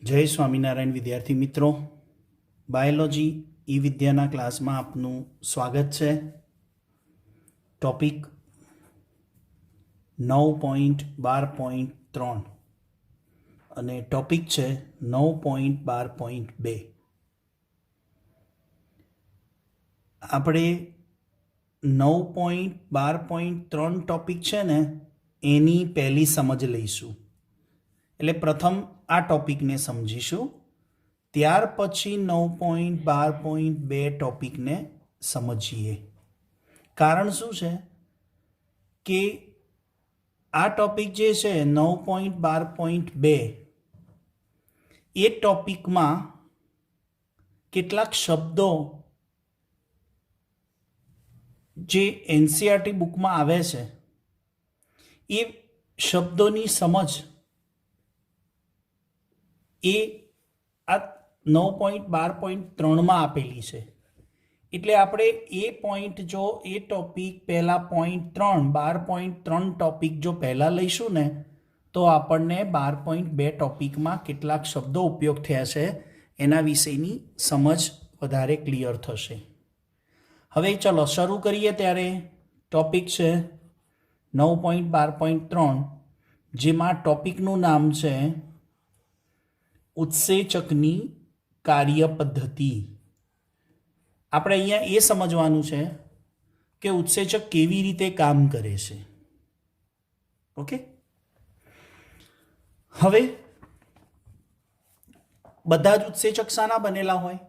જય સ્વામિનારાયણ વિદ્યાર્થી મિત્રો, બાયોલોજી ઈ વિદ્યાના ક્લાસમાં આપનું સ્વાગત છે. ટોપિક 9.12.3 અને ટોપિક છે 9.12.2. આપણે 9.12.3 ટોપિક છે ને એની પહેલી સમજ લઈશું. એટલે પ્રથમ આ ટોપિકને સમજીશું, ત્યાર પછી 9.12.2 ટોપિકને સમજીએ. કારણ શું છે કે આ ટોપિક જે છે 9.12.2 એ ટોપિકમાં કેટલાક શબ્દો જે એનસીઈઆરટી બુકમાં આવે છે એ શબ્દોની સમજ એ આ 9.12.3માં આપેલી છે. એટલે આપણે એ પોઈન્ટ જો એ ટોપિક પહેલાં પોઈન્ટ 12.3 ટોપિક જો પહેલાં લઈશું ને તો આપણને 12.2 ટોપિકમાં કેટલાક શબ્દો ઉપયોગ થયા છે એના વિશેની સમજ વધારે ક્લિયર થશે. હવે ચલો શરૂ કરીએ. ત્યારે ટોપિક છે 9.12.3, જેમાં ટોપિકનું નામ છે ઉત્સેચકની કાર્ય પદ્ધતિ. આપણે અહીંયા એ સમજવાનું છે કે ઉત્સેચક કેવી રીતે કામ કરે છે. ઓકે, હવે બધા જ ઉત્સેચક શાના બનેલા હોય?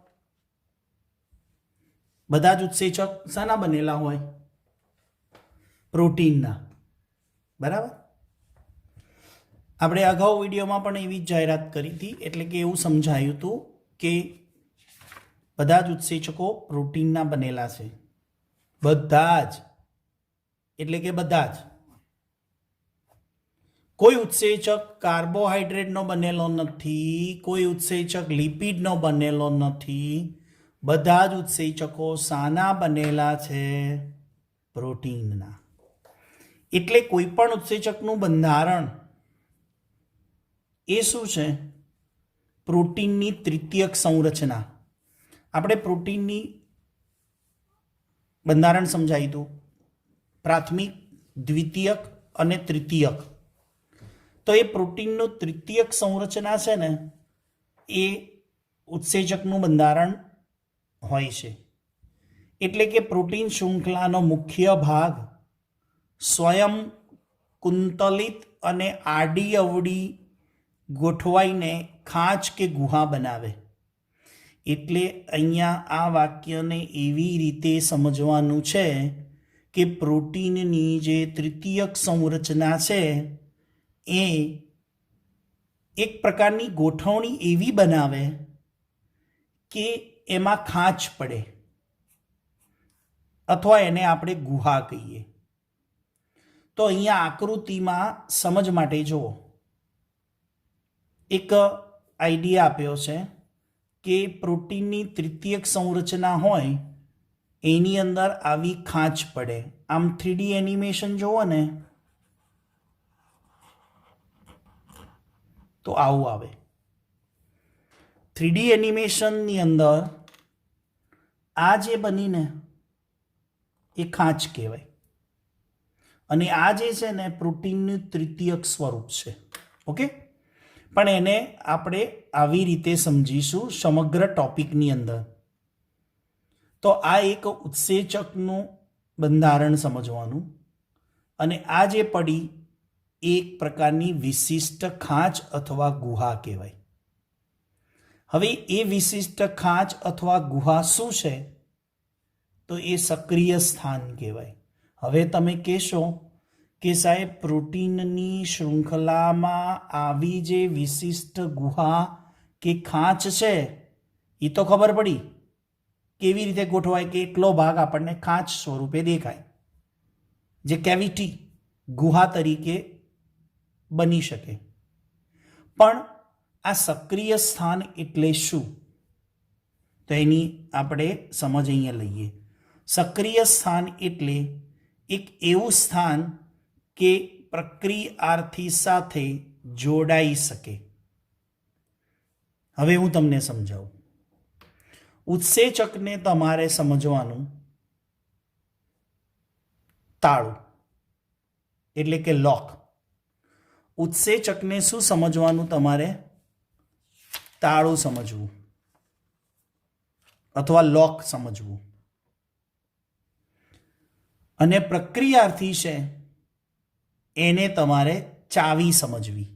બધા જ ઉત્સેચક શાના બનેલા હોય? પ્રોટીનના. બરાબર. આપણે અગાઉ વિડીયોમાં પણ એવી જ જાહેરાત કરી હતી, એટલે કે એવું સમજાયું હતું કે બધા જ ઉત્સેચકો પ્રોટીનના બનેલા છે. બધા જ, એટલે કે બધા જ. કોઈ ઉત્સેચક કાર્બોહાઈડ્રેટનો બનેલો નથી, કોઈ ઉત્સેચક લિપિડનો બનેલો નથી. બધા જ ઉત્સેચકો શાના બનેલા છે? પ્રોટીનના. એટલે કોઈ પણ ઉત્સેચકનું બંધારણ એ શું છે? પ્રોટીનની તૃતીયક સંરચના. આપણે પ્રોટીનની બંધારણ સમજાવી હતું, પ્રાથમિક, દ્વિતીયક અને તૃતીયક. તો એ પ્રોટીનનું તૃતીયક સંરચના છે ને એ ઉત્સેચકનું બંધારણ હોય છે. એટલે કે પ્રોટીન શૃંખલાનો મુખ્ય ભાગ સ્વયં કુંતલિત અને આડી અવળી ગોઠવાઈને ખાંચ કે ગુહા બનાવે. એટલે અહીંયા આ વાક્યને એવી રીતે સમજવાનું છે કે પ્રોટીનની જે તૃતીયક સંરચના છે એ એક પ્રકારની ગોઠવણી એવી બનાવે કે એમાં ખાંચ પડે, અથવા એને આપણે ગુહા કહીએ. તો અહીંયા આકૃતિમાં સમજ માટે જુઓ, એક આઈડિયા આપ્યો છે કે પ્રોટીનની તૃતીયક સંરચના હોય એની અંદર આવી ખાંચ પડે. આમ 3D એનિમેશન જુઓ ને તો આવું આવે. 3D એનિમેશનની અંદર આ જે બનીને એ ખાંચ કહેવાય, અને આ જે છે ને પ્રોટીનનું તૃતીયક સ્વરૂપ છે. ઓકે, પણ એને આપણે આવી રીતે સમજીશું સમગ્ર ટોપિકની અંદર. તો આ એક ઉત્સેચકનું બંધારણ સમજવાનું, અને આ જે પડી એક પ્રકારની વિશિષ્ટ ખાંચ અથવા ગુહા કહેવાય. હવે એ વિશિષ્ટ ખાંચ અથવા ગુહા શું છે? તો એ સક્રિય સ્થાન કહેવાય. હવે તમે કહેશો કે સાહેબ પ્રોટીનની શૃંખલામાં આવી જે વિશિષ્ટ ગુહા કે ખાંચ છે એ તો ખબર પડી કેવી રીતે ગોઠવાય, કે એટલો ભાગ આપણને ખાંચ સ્વરૂપે દેખાય, જે કેવિટી ગુહા તરીકે બની શકે. પણ આ સક્રિય સ્થાન એટલે શું? તો એની આપણે સમજ અહીંયા લઈએ. સક્રિય સ્થાન એટલે એક એવું સ્થાન કે પ્રક્રિયાર્થી સાથે જોડાઈ શકે. હવે હું તમને સમજાવું. ઉત્સેચકને તમારે સમજવાનું તાળું એટલે કે લોક. ઉત્સેચકને શું સમજવાનું તમારે? તાળું સમજવું અથવા લોક સમજવું. અને પ્રક્રિયાર્થી છે એને તમારે ચાવી સમજવી.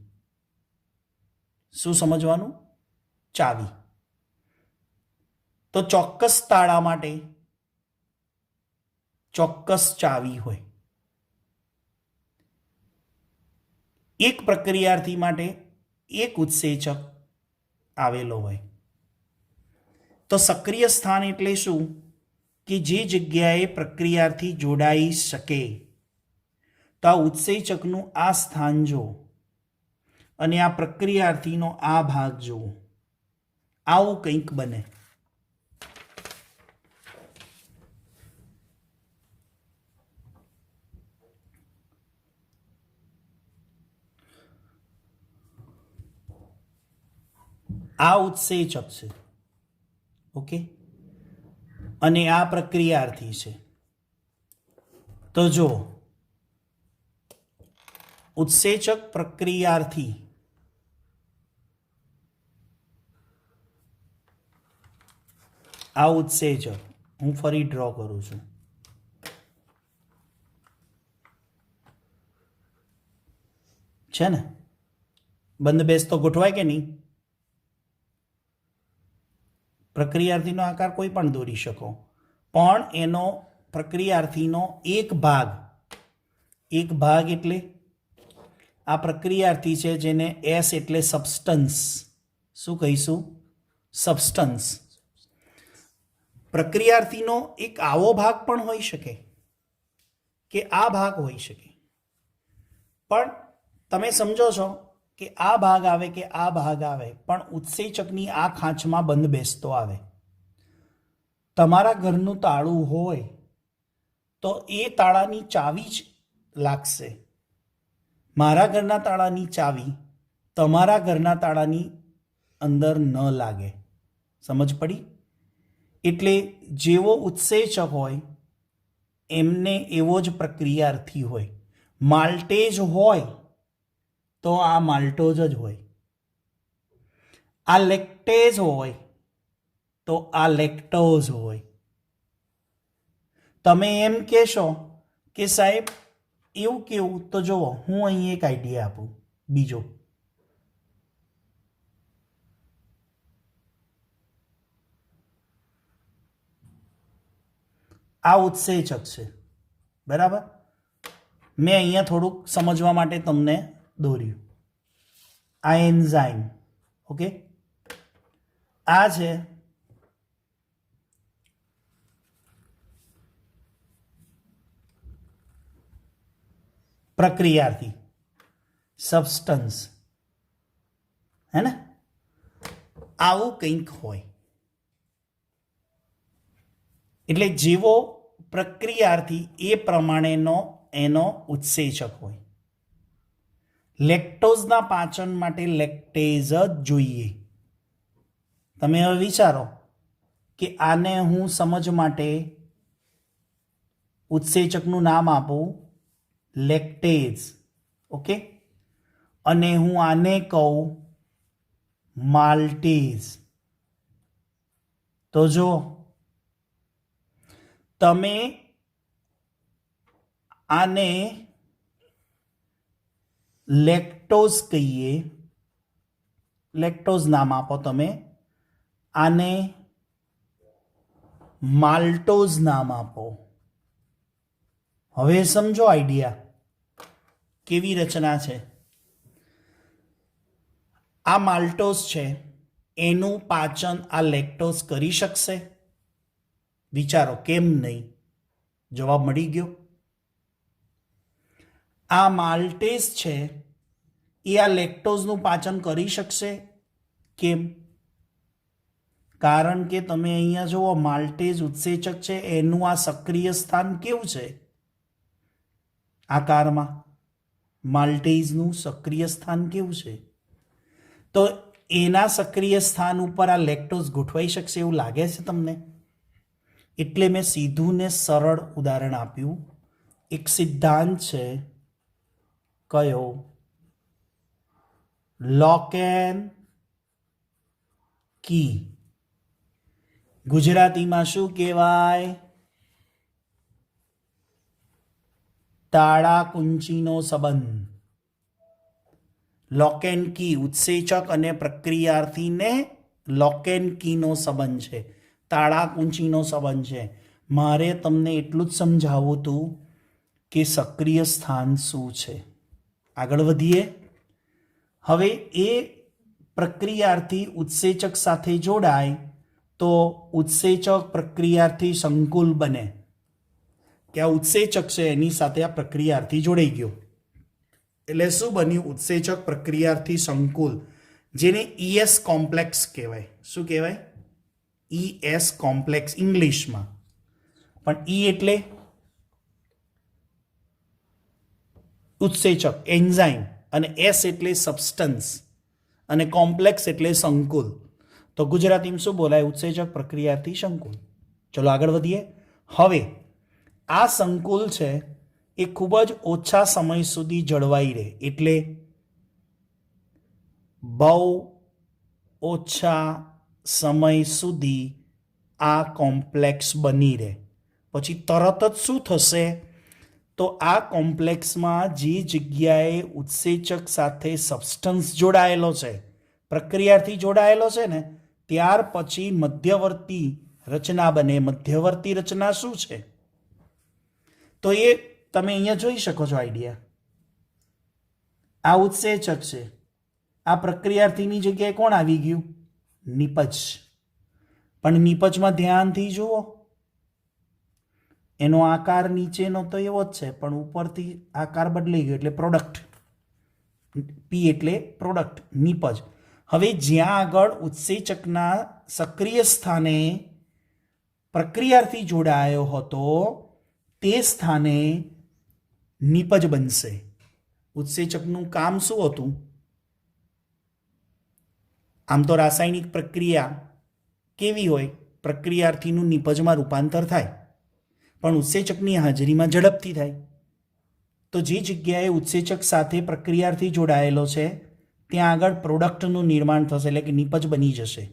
શું સમજવાનું? ચાવી. તો ચોક્કસ તાળા માટે ચોક્કસ ચાવી હોય. એક પ્રક્રિયાર્થી માટે એક ઉત્સેચક આવેલો હોય. તો સક્રિય સ્થાન એટલે શું? કે જે જગ્યાએ પ્રક્રિયાર્થી જોડાઈ શકે. તો આ ઉત્સેચકનું આ સ્થાન જુઓ અને આ પ્રક્રિયાર્થીનો આ ભાગ જુઓ. આવું કંઈક બને. આ ઉત્સેચક છે, ઓકે, અને આ પ્રક્રિયાર્થી છે. તો જો ઉત્સેચક પ્રક્રિયાર્થી આ ઉત્સેચક હું ફરી ડ્રો કરું છું. છે ને? બંધબેસતો ગોઠવાય કે નહીં? પ્રક્રિયાર્થીનો આકાર કોઈ પણ દોરી શકો, પણ એનો પ્રક્રિયાર્થીનો એક ભાગ એટલે આ પ્રક્રિયાર્થી છે જેને એસ એટલે સબસ્ટન્સ. શું કહીશું? સબસ્ટન્સ. પ્રક્રિયાર્થીનો એક આવો ભાગ પણ હોઈ શકે કે આ ભાગ હોઈ શકે, પણ તમે સમજો છો કે આ ભાગ આવે કે આ ભાગ આવે, પણ ઉત્સેચકની આ ખાંચમાં બંધ બેસતો આવે. તમારા ઘરનું તાળું હોય તો એ તાળાની ચાવી જ લાગશે. મારા ઘરના તાળાની ચાવી તમારા ઘરના તાળાની અંદર ન લાગે. સમજ પડી? એટલે જેવો ઉત્સેચક હોય એમને એવો જ પ્રક્રિયાર્થી હોય. માલ્ટેજ હોય તો આ માલ્ટોઝ જ હોય. આ લેક્ટેઝ હોય તો આ લેક્ટોઝ હોય. તમે એમ કહેશો કે સાહેબ એવું કેવું? તો જુઓ, હું અહીં એક આઈડિયા આપું બીજો. આ ઉત્સેચક છે, બરાબર? મેં અહીંયા થોડુંક સમજવા માટે તમને દોર્યું. આ એન્ઝાઇમ, ઓકે, આ છે પ્રક્રિયાર્થી, સબસ્ટન્સ, હે ને? આવું કંઈક હોય. એટલે જેવો પ્રક્રિયાર્થી એ પ્રમાણેનો એનો ઉત્સેચક હોય. લેક્ટોઝના પાચન માટે લેક્ટેઝ જ જોઈએ. તમે હવે વિચારો કે આને હું સમજ માટે ઉત્સેચકનું નામ આપું લેક્ટેઝ, ઓકે, અને હું આને કહું માલ્ટેઝ. તો જો તમે આને લેક્ટોઝ કહીએ, લેક્ટોઝ નામ આપો તમે, આને માલ્ટોઝ નામ આપો. હવે સમજો આઈડિયા કેવી રચના છે. આ માલ્ટોઝ છે, એનું પાચન આ લેક્ટોઝ કરી શકશે? વિચારો, કેમ નહીં? જવાબ મળી ગયો. આ માલ્ટેઝ છે એ આ લેક્ટોઝનું પાચન કરી શકશે? કેમ? કારણ કે તમે અહીંયા જુઓ, માલ્ટેઝ ઉત્સેચક છે, એનું આ સક્રિય સ્થાન કેવું છે? આકારમાં માલ્ટેઝનું સક્રિય સ્થાન કેવું છે? તો એના સક્રિય સ્થાન ઉપર આ લેક્ટોઝ ગોઠવાઈ શકશે એવું લાગે છે તમને? એટલે મેં સીધું ને સરળ ઉદાહરણ આપ્યું. એક સિદ્ધાંત છે, કયો? લોક એન્ડ કી. ગુજરાતીમાં શું કહેવાય? તાળા કુંચીનો સંબંધ. લોક એન્ડ કી, ઉત્સેચક અને પ્રક્રિયાર્થીને લોક એન્ડ કીનો સંબંધ છે, તાળા કુંચીનો સંબંધ છે. મારે તમને એટલું જ સમજાવવું હતું કે સક્રિય સ્થાન શું છે. આગળ વધીએ. હવે એ પ્રક્રિયાર્થી ઉત્સેચક સાથે જોડાય તો ઉત્સેચક પ્રક્રિયાર્થી સંકુલ બને, કે આ ઉત્સેચક છે એની સાથે આ પ્રક્રિયાર્થી જોડાઈ ગયો એટલે શું બન્યું? ઉત્સેચક પ્રક્રિયાર્થી સંકુલ, જેને ES કોમ્પ્લેક્સ કહેવાય. શું કહેવાય? ES કોમ્પ્લેક્સ ઇંગ્લિશમાં. પણ E એટલે ઉત્સેચક, એન્ઝાઇમ, અને S એટલે સબસ્ટન્સ, અને કોમ્પ્લેક્સ એટલે સંકુલ. તો ગુજરાતીમાં શું બોલાય? ઉત્સેચક પ્રક્રિયાર્થી સંકુલ. ચલો આગળ વધીએ. હવે આ સંકુલ છે એ ખૂબ જ ઓછા સમય સુધી જળવાઈ રહે, એટલે બહુ ઓછા સમય સુધી આ કોમ્પ્લેક્સ બની રહે. પછી તરત જ શું થશે? તો આ કોમ્પ્લેક્સમાં જે જગ્યાએ ઉત્સેચક સાથે સબસ્ટન્સ જોડાયેલો છે, પ્રક્રિયાથી જોડાયેલો છે ને, ત્યાર પછી મધ્યવર્તી રચના બને. મધ્યવર્તી રચના શું છે? તો એ તમે અહીંયા જોઈ શકો છો આઈડિયા. આ ઉત્સેચક છે, આ પ્રક્રિયાર્થીની જગ્યાએ કોણ આવી ગયું? નિપજ. પણ નિપજમાં ધ્યાનથી જુઓ, એનો આકાર નીચેનો તો એવો જ છે, પણ ઉપરથી આકાર બદલાઈ ગયો એટલે પ્રોડક્ટ. પી એટલે પ્રોડક્ટ, નિપજ. હવે જ્યાં આગળ ઉત્સેચકના સક્રિય સ્થાને પ્રક્રિયાર્થી જોડાયો હતો તે સ્થાને નિપજ બનશે. ઉત્સેચકનું કામ શું હતું? આમ તો રાસાયણિક પ્રક્રિયા કેવી હોય? પ્રક્રિયાર્થીનું નિપજમાં રૂપાંતર થાય, પણ ઉત્સેચકની હાજરીમાં ઝડપથી થાય. તો જે જગ્યાએ ઉત્સેચક સાથે પ્રક્રિયાર્થી જોડાયેલો છે ત્યાં આગળ પ્રોડક્ટનું નિર્માણ થશે, એટલે કે નિપજ બની જશે.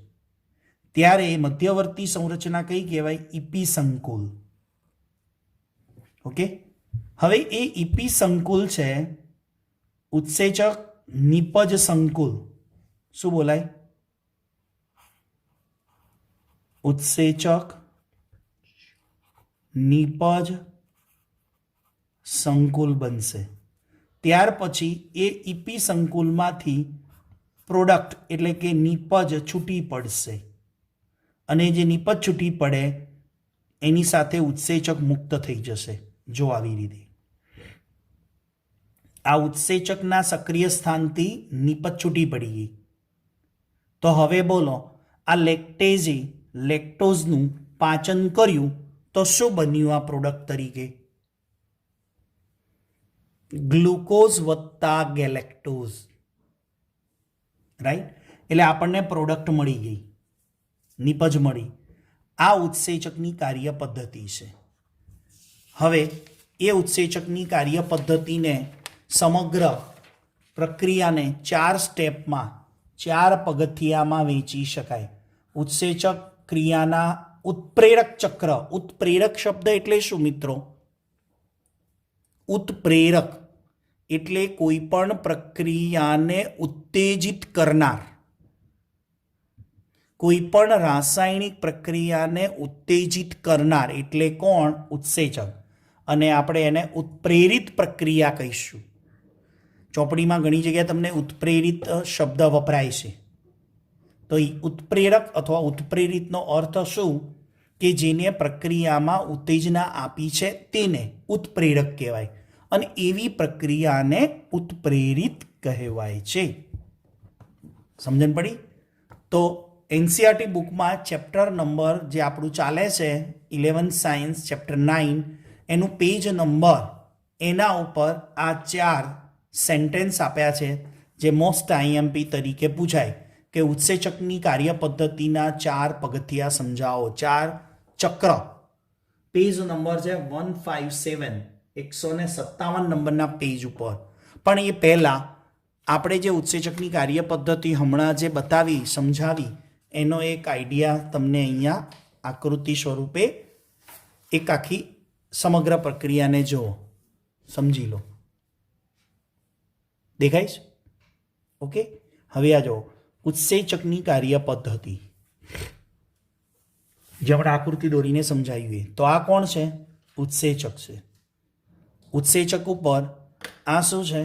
ત્યારે મધ્યવર્તી સંરચના કઈ કહેવાય? ઇપી સંકુલ. ઓકે. હવે એ ઇપી સંકુલ છે ઉત્સેચક નિપજ સંકુલ. શું બોલાય? ઉત્સેચક નિપજ સંકુલ બનશે. ત્યાર પછી એ ઇપી સંકુલમાંથી પ્રોડક્ટ એટલે કે નિપજ છૂટી પડશે, અને જે નિપજ છૂટી પડે એની સાથે ઉત્સેચક મુક્ત થઈ જશે. જો આવી રીતે આ ઉત્સેચકના સક્રિય સ્થાનથી નિપજ છૂટી પડી ગઈ. તો હવે બોલો, આ લેક્ટેઝે લેક્ટોઝનું પાચન કર્યું તો શું બન્યું? આ પ્રોડક્ટ તરીકે ગ્લુકોઝ વત્તા ગેલેક્ટોઝ. રાઈટ? એટલે આપણને પ્રોડક્ટ મળી ગઈ, નિપજ મળી. આ ઉત્સેચકની કાર્ય પદ્ધતિ છે. હવે એ ઉત્સેચકની કાર્ય પદ્ધતિને સમગ્ર પ્રક્રિયાને 4 સ્ટેપમાં, 4 પગથિયામાં વહેંચી શકાય. ઉત્સેચક ક્રિયાના ઉત્પ્રેરક ચક્ર. ઉત્પ્રેરક શબ્દ એટલે શું મિત્રો? ઉત્પ્રેરક એટલે કોઈ પણ પ્રક્રિયાને ઉત્તેજિત કરનાર, કોઈ પણ રાસાયણિક પ્રક્રિયાને ઉત્તેજિત કરનાર એટલે કોણ? ઉત્સેચક. અને આપણે એને ઉત્પ્રેરિત પ્રક્રિયા કહીશું. ચોપડીમાં ઘણી જગ્યાએ તમને ઉત્પ્રેરિત શબ્દ વપરાય છે. તો ઉત્પ્રેરક અથવા ઉત્પ્રેરિતનો અર્થ શું? કે જેને પ્રક્રિયામાં ઉત્તેજના આપી છે તેને ઉત્પ્રેરક કહેવાય, અને એવી પ્રક્રિયાને ઉત્પ્રેરિત કહેવાય છે. સમજણ પડી? તો એનસીઆરટી બુકમાં ચેપ્ટર નંબર જે આપણું ચાલે છે 11th સાયન્સ ચેપ્ટર 9 એનું પેજ નંબર, એના ઉપર આ 4 સેન્ટેન્સ આપ્યા છે જે મોસ્ટ આઈએમપી તરીકે પૂછાય. કે ઉત્સેચકની કાર્યપદ્ધતિના 4 પગથિયા સમજાવો, 4 ચક્ર. પેજ નંબર છે 157, 157 નંબરના પેજ ઉપર. પણ એ પહેલાં આપણે જે ઉત્સેચકની કાર્યપદ્ધતિ હમણાં જે બતાવી, સમજાવી, એનો એક આઈડિયા તમને અહીંયા આકૃતિ સ્વરૂપે એક આખી સમગ્ર પ્રક્રિયાને જુઓ, સમજી લો. દેખાય છે? ઓકે. હવે આ જુઓ, ઉત્સેચકની કાર્યપદ્ધતિ જે આપણે આકૃતિ દોરીને સમજાવીએ. તો આ કોણ છે? ઉત્સેચક છે. ઉત્સેચક ઉપર આ શું છે?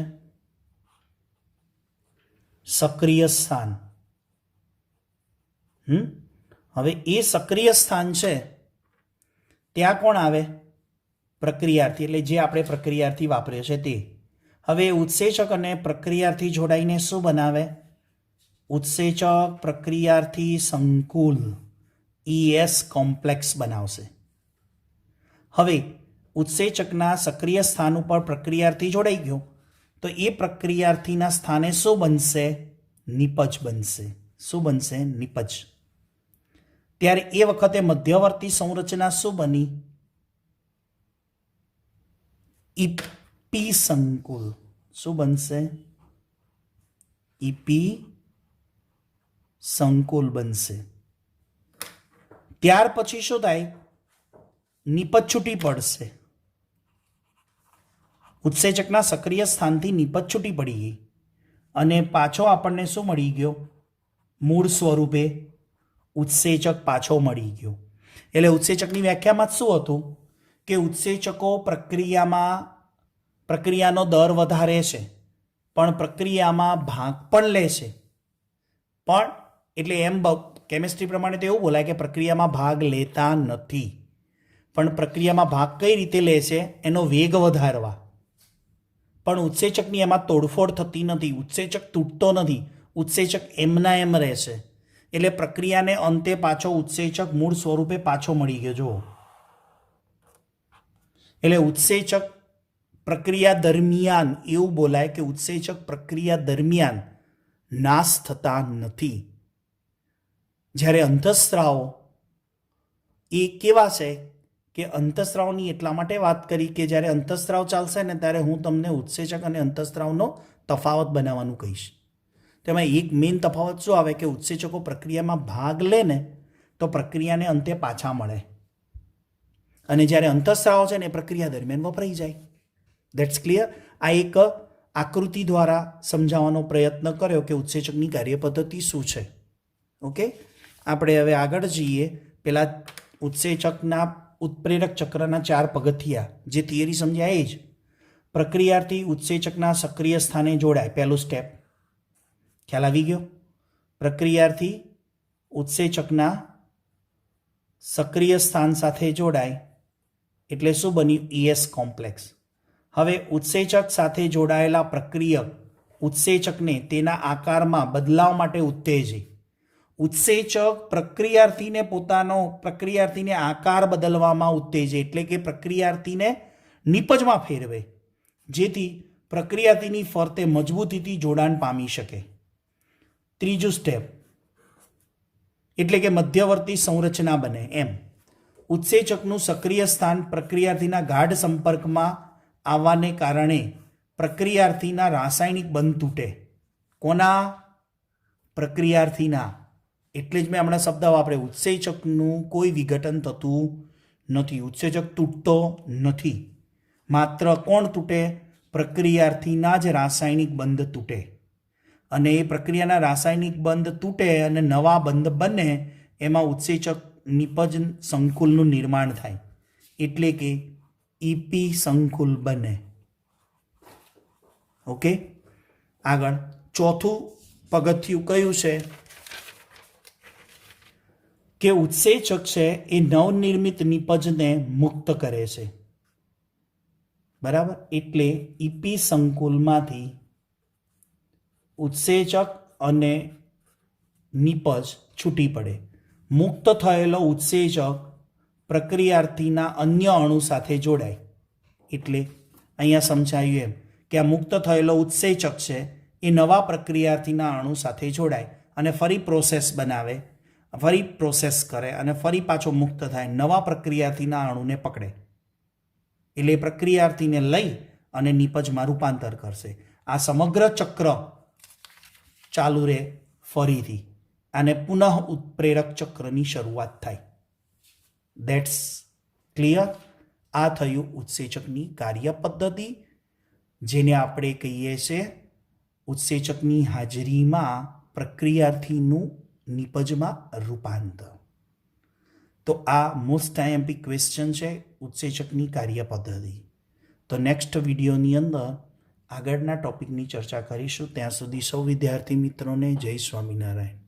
સક્રિય સ્થાન. હવે એ સક્રિય સ્થાન છે ત્યાં કોણ આવે? પ્રક્રિયાર્થી, એટલે જે આપણે પ્રક્રિયાર્થી વાપરીએ છીએ તે. હવે ઉત્સેચક અને પ્રક્રિયાર્થી જોડાઈને શું બનાવે? ઉત્સેચક પ્રક્રિયાર્થી સંકુલ ES કોમ્પ્લેક્સ બનાવશે. હવે ઉત્સેચકના સક્રિય સ્થાન ઉપર પ્રક્રિયાર્થી જોડાઈ ગયો તો એ પ્રક્રિયાર્થીના સ્થાને શું બનશે? નિપજ બનશે. શું બનશે? નિપજ. ત્યારે એ વખતે મધ્યવર્તી સંરચના શું બની? ઇપી સંકુલ. શું બનશે? ઇપી સંકુલ બનશે. ત્યાર પછી શું થાય? નિપજ છૂટી પડશે. ઉત્સેચકના સક્રિય સ્થાનથી નિપજ છૂટી પડી ગઈ અને પાછો આપણને શું મળી ગયો? મૂળ સ્વરૂપે ઉત્સેચક પાછો મળી ગયો. એટલે ઉત્સેચકની વ્યાખ્યામાં શું હતું કે ઉત્સેચકો પ્રક્રિયાનો દર વધારે છે, પણ પ્રક્રિયામાં ભાગ પણ લે છે. પણ એટલે એમ કેમિસ્ટ્રી પ્રમાણે તો એવું બોલાય કે પ્રક્રિયામાં ભાગ લેતા નથી, પણ પ્રક્રિયામાં ભાગ કઈ રીતે લે છે? એનો વેગ વધારવા. પણ ઉત્સેચકની એમાં તોડફોડ થતી નથી, ઉત્સેચક તૂટતો નથી, ઉત્સેચક એમના એમ રહેશે. એટલે પ્રક્રિયાને અંતે પાછો ઉત્સેચક મૂળ સ્વરૂપે પાછો મળી ગયો. જુઓ, એટલે ઉત્સેચક પ્રક્રિયા દરમિયાન એવું બોલાય કે ઉત્સેચક પ્રક્રિયા દરમિયાન નાશ થતા નથી. જ્યારે અંતઃસ્ત્રાવો એ કેવા છે કે અંતઃસ્ત્રાવની એટલા માટે વાત કરી કે જ્યારે અંતઃસ્ત્રાવ ચાલશે ને ત્યારે હું તમને ઉત્સેચક અને અંતઃસ્ત્રાવનો તફાવત બનાવવાનું કહીશ. તેમાં એક મેઇન તફાવત શું આવે કે ઉત્સેચકો પ્રક્રિયામાં ભાગ લે ને તો પ્રક્રિયાને અંતે પાછા મળે, અને જ્યારે અંતઃસ્ત્રાવ છે ને પ્રક્રિયા દરમિયાન વપરાઈ જાય. That's clear. આ એક આકૃતિ દ્વારા સમજાવવાનો પ્રયત્ન કર્યો કે ઉત્સેચકની કાર્યપદ્ધતિ શું છે. ઓકે, આપણે હવે આગળ જઈએ. પેલા ઉત્સેચકના ઉત્પ્રેરક ચક્રના 4 પગથિયા જે થિયરી સમજ્યા એ જ. પ્રક્રિયાર્થી ઉત્સેચકના સક્રિય સ્થાને જોડાય, પહેલું સ્ટેપ. ખ્યાલ આવી ગયો? પ્રક્રિયાર્થી ઉત્સેચકના સક્રિય સ્થાન સાથે જોડાય એટલે શું બન્યું? ES complex. હવે ઉત્સેચક સાથે જોડાયેલા પ્રક્રિયક ઉત્સેચકને તેના આકારમાં બદલાવ માટે ઉત્તેજે. ઉત્સેચક પ્રક્રિયાર્થીને આકાર બદલવામાં ઉત્તેજે, એટલે કે પ્રક્રિયાર્થીને નિપજમાં ફેરવે, જેથી પ્રક્રિયાર્થીની ફરતે મજબૂતીથી જોડાણ પામી શકે. ત્રીજું સ્ટેપ એટલે કે મધ્યવર્તી સંરચના બને. એમ ઉત્સેચકનું સક્રિય સ્થાન પ્રક્રિયાર્થીના ગાઢ સંપર્કમાં આવવાને કારણે પ્રક્રિયાર્થીના રાસાયણિક બંધ તૂટે. કોના? પ્રક્રિયાર્થીના. એટલે જ મેં હમણાં શબ્દ વાપર્યો, ઉત્સેચકનું કોઈ વિઘટન થતું નથી, ઉત્સેચક તૂટતો નથી. માત્ર કોણ તૂટે? પ્રક્રિયાર્થીના જ રાસાયણિક બંધ તૂટે. અને એ પ્રક્રિયાના રાસાયણિક બંધ તૂટે અને નવા બંધ બને, એમાં ઉત્સેચક નિપજ સંકુલનું નિર્માણ થાય, એટલે કે ઇપી સંકુલ બને. ઓકે, આગળ ચોથું પગથિયું કયું છે કે ઉત્સેચક છે એ નવનિર્મિત નિપજને મુક્ત કરે છે. બરાબર. એટલે ઇપી સંકુલમાંથી ઉત્સેચક અને નિપજ છૂટી પડે. મુક્ત થયેલો ઉત્સેચક પ્રક્રિયાર્થીના અન્ય અણુ સાથે જોડાય. એટલે અહીંયા સમજાયું એમ કે આ મુક્ત થયેલો ઉત્સેચક છે એ નવા પ્રક્રિયાર્થીના અણુ સાથે જોડાય અને ફરી પ્રોસેસ બનાવે, ફરી પ્રોસેસ કરે અને ફરી પાછો મુક્ત થાય, નવા પ્રક્રિયાર્થીના અણુને પકડે, એટલે એ પ્રક્રિયાર્થીને લઈ અને નિપજમાં રૂપાંતર કરશે. આ સમગ્ર ચક્ર ચાલુ રહે ફરીથી, અને પુનઃ ઉત્પ્રેરક ચક્રની શરૂઆત થાય. That's clear. આ થયું ઉત્સેચકની કાર્ય પદ્ધતિ, જેને આપણે કહીએ છીએ ઉત્સેચકની હાજરીમાં પ્રક્રિયાર્થીનું નિપજમાં રૂપાંતર. તો આ મોસ્ટ આઈએમપી ક્વેશ્ચન છે ઉત્સેચકની કાર્ય પદ્ધતિ. તો નેક્સ્ટ વિડીયોની અંદર આગળના ટોપિકની ચર્ચા કરીશું. ત્યાં સુધી સૌ વિદ્યાર્થી મિત્રોને જય સ્વામિનારાયણ.